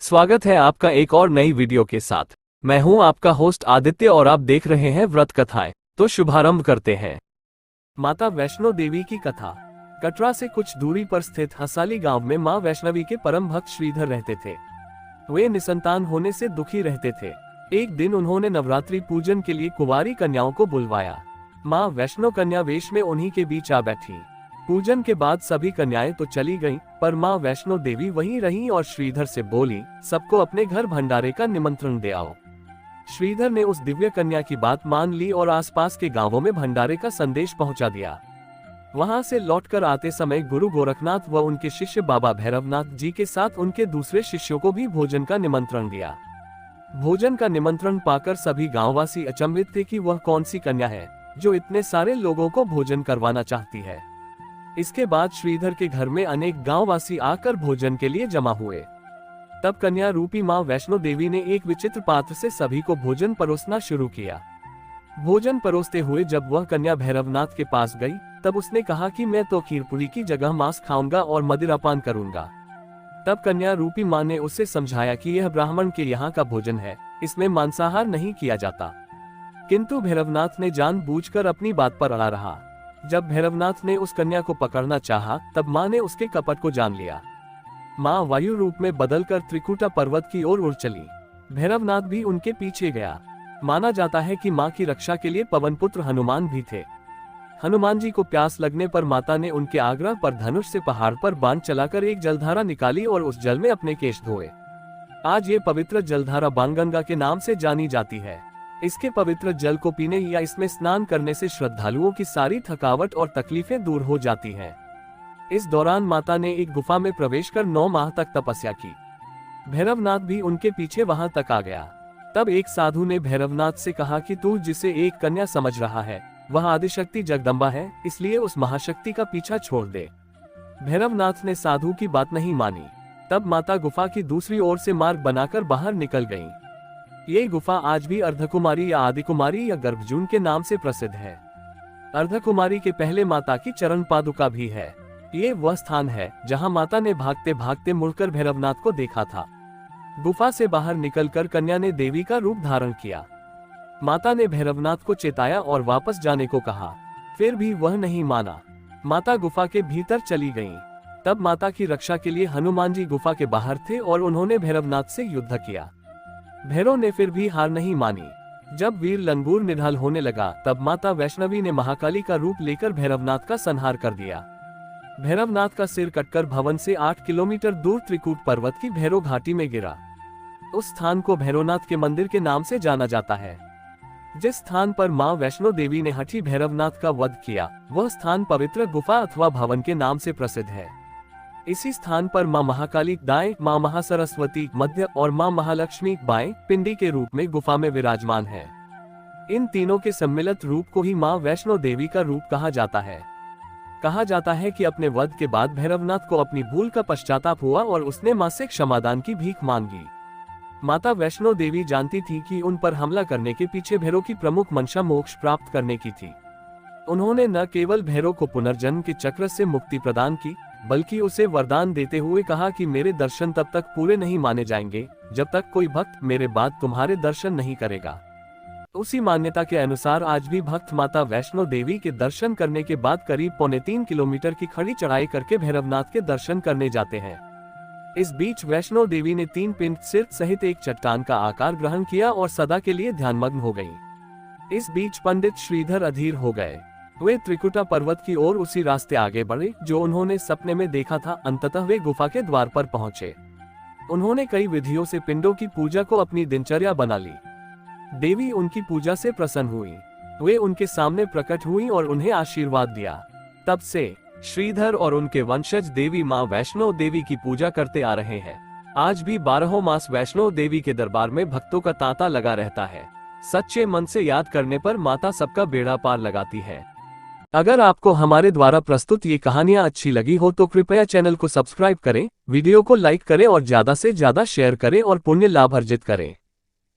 स्वागत है आपका एक और नई वीडियो के साथ। मैं हूं आपका होस्ट आदित्य और आप देख रहे हैं व्रत कथाएं। तो शुभारंभ करते हैं। माता वैष्णो देवी की कथा। कटरा से कुछ दूरी पर स्थित हसाली गांव में मां वैष्णवी के परम भक्त श्रीधर रहते थे। वे निसंतान होने से दुखी रहते थे। एक दिन उन्होंने नवरात्रि पूजन के लिए कुंवारी कन्याओं को बुलवाया। मां वैष्णो कन्या वेश में उन्हीं के बीच आ बैठी। पूजन के बाद सभी कन्याएं तो चली गईं, पर मां वैष्णो देवी वहीं रहीं और श्रीधर से बोली, सबको अपने घर भंडारे का निमंत्रण दे आओ। श्रीधर ने उस दिव्य कन्या की बात मान ली और आसपास के गांवों में भंडारे का संदेश पहुंचा दिया। वहां से लौटकर आते समय गुरु गोरखनाथ व उनके शिष्य बाबा भैरवनाथ जी के साथ उनके दूसरे शिष्यों को भी भोजन का निमंत्रण दिया। भोजन का निमंत्रण पाकर सभी गांववासी अचंभित थे कि वह कौन सी कन्या है जो इतने सारे लोगों को भोजन करवाना चाहती है। इसके बाद श्रीधर के घर में अनेक गांववासी आकर भोजन के लिए जमा हुए। तब कन्या रूपी मां वैष्णो देवी ने एक विचित्र पात्र से सभी को भोजन परोसना शुरू किया। भोजन परोसते हुए जब वह कन्या भैरवनाथ के पास गई, तब उसने कहा कि मैं तो खीरपुरी की जगह मांस खाऊंगा और मदिरापान करूंगा। तब कन्या रूपी मां ने उसे समझाया कि यह ब्राह्मण के यहाँ का भोजन है, इसमें मांसाहार नहीं किया जाता। किंतु भैरवनाथ ने जानबूझकर अपनी बात पर अड़ा रहा। जब भैरवनाथ ने उस कन्या को पकड़ना चाहा, तब मां ने उसके कपट को जान लिया। मां वायु रूप में बदलकर त्रिकुटा पर्वत की ओर उड़ चली। भैरवनाथ भी उनके पीछे गया। माना जाता है कि मां की रक्षा के लिए पवनपुत्र हनुमान भी थे। हनुमान जी को प्यास लगने पर माता ने उनके आग्रह पर धनुष से पहाड़ पर बाण चलाकर एक जलधारा निकाली और उस जल में अपने केश धोए। आज ये पवित्र जलधारा बाणगंगा के नाम से जानी जाती है। इसके पवित्र जल को पीने या इसमें स्नान करने से श्रद्धालुओं की सारी थकावट और तकलीफें दूर हो जाती हैं। इस दौरान माता ने एक गुफा में प्रवेश कर 9 माह तक तपस्या की। भैरवनाथ भी उनके पीछे वहां तक आ गया। तब एक साधु ने भैरवनाथ से कहा कि तू जिसे एक कन्या समझ रहा है वह आदिशक्ति जगदम्बा है, इसलिए उस महाशक्ति का पीछा छोड़ दे। भैरवनाथ ने साधु की बात नहीं मानी। तब माता गुफा की दूसरी ओर से मार्ग बनाकर बाहर निकल गईं। ये गुफा आज भी अर्धकुमारी या आदिकुमारी या गर्भजून के नाम से प्रसिद्ध है। अर्धकुमारी के पहले माता की चरण पादुका भी है। ये वह स्थान है जहां माता ने भागते भागते मुड़कर भैरवनाथ को देखा था। गुफा से बाहर निकलकर कन्या ने देवी का रूप धारण किया। माता ने भैरवनाथ को चेताया और वापस जाने को कहा, फिर भी वह नहीं माना। माता गुफा के भीतर चली गईं। तब माता की रक्षा के लिए हनुमान जी गुफा के बाहर थे और उन्होंने भैरवनाथ से युद्ध किया। भैरव ने फिर भी हार नहीं मानी। जब वीर लंगूर निढाल होने लगा, तब माता वैष्णवी ने महाकाली का रूप लेकर भैरवनाथ का संहार कर दिया। भैरवनाथ का सिर कटकर भवन से 8 किलोमीटर दूर त्रिकूट पर्वत की भैरव घाटी में गिरा। उस स्थान को भैरवनाथ के मंदिर के नाम से जाना जाता है। जिस स्थान पर मां वैष्णो देवी ने हठी भैरवनाथ का वध किया, वह स्थान पवित्र गुफा अथवा भवन के नाम से प्रसिद्ध है। इसी स्थान पर मां महाकाली दाएं, मां महासरस्वती मध्य और मां महालक्ष्मी बाएं पिंडी के रूप में गुफा में विराजमान है। इन तीनों के सम्मिलित रूप को ही मां वैष्णो देवी का रूप कहा जाता है। कहा जाता है कि अपने वध के बाद भैरवनाथ को अपनी भूल का पश्चाताप हुआ और उसने मां से क्षमादान की भीख मांगी। माता वैष्णो देवी जानती थी कि उन पर हमला करने के पीछे भैरव की प्रमुख मंशा मोक्ष प्राप्त करने की थी। उन्होंने न केवल भैरव को पुनर्जन्म के चक्र से मुक्ति प्रदान की, बल्कि उसे वरदान देते हुए कहा कि मेरे दर्शन तब तक पूरे नहीं माने जाएंगे जब तक कोई भक्त मेरे बाद तुम्हारे दर्शन नहीं करेगा। उसी मान्यता के अनुसार आज भी भक्त माता वैष्णो देवी के दर्शन करने के बाद करीब 3.25 किलोमीटर की खड़ी चढ़ाई करके भैरवनाथ के दर्शन करने जाते हैं। इस बीच वैष्णो देवी ने 3 पिंड सिर सहित एक चट्टान का आकार ग्रहण किया और सदा के लिए ध्यानमग्न हो गयी। इस बीच पंडित श्रीधर अधीर हो गए। वे त्रिकुटा पर्वत की ओर उसी रास्ते आगे बढ़े जो उन्होंने सपने में देखा था। अंततः वे गुफा के द्वार पर पहुंचे। उन्होंने कई विधियों से पिंडों की पूजा को अपनी दिनचर्या बना ली। देवी उनकी पूजा से प्रसन्न हुई। वे उनके सामने प्रकट हुई और उन्हें आशीर्वाद दिया। तब से श्रीधर और उनके वंशज देवी मां वैष्णो देवी की पूजा करते आ रहे हैं। आज भी 12 मास वैष्णो देवी के दरबार में भक्तों का तांता लगा रहता है। सच्चे मन से याद करने पर माता सबका बेड़ा पार लगाती है। अगर आपको हमारे द्वारा प्रस्तुत ये कहानियां अच्छी लगी हो तो कृपया चैनल को सब्सक्राइब करें, वीडियो को लाइक करें और ज्यादा से ज्यादा शेयर करें और पुण्य लाभ अर्जित करें।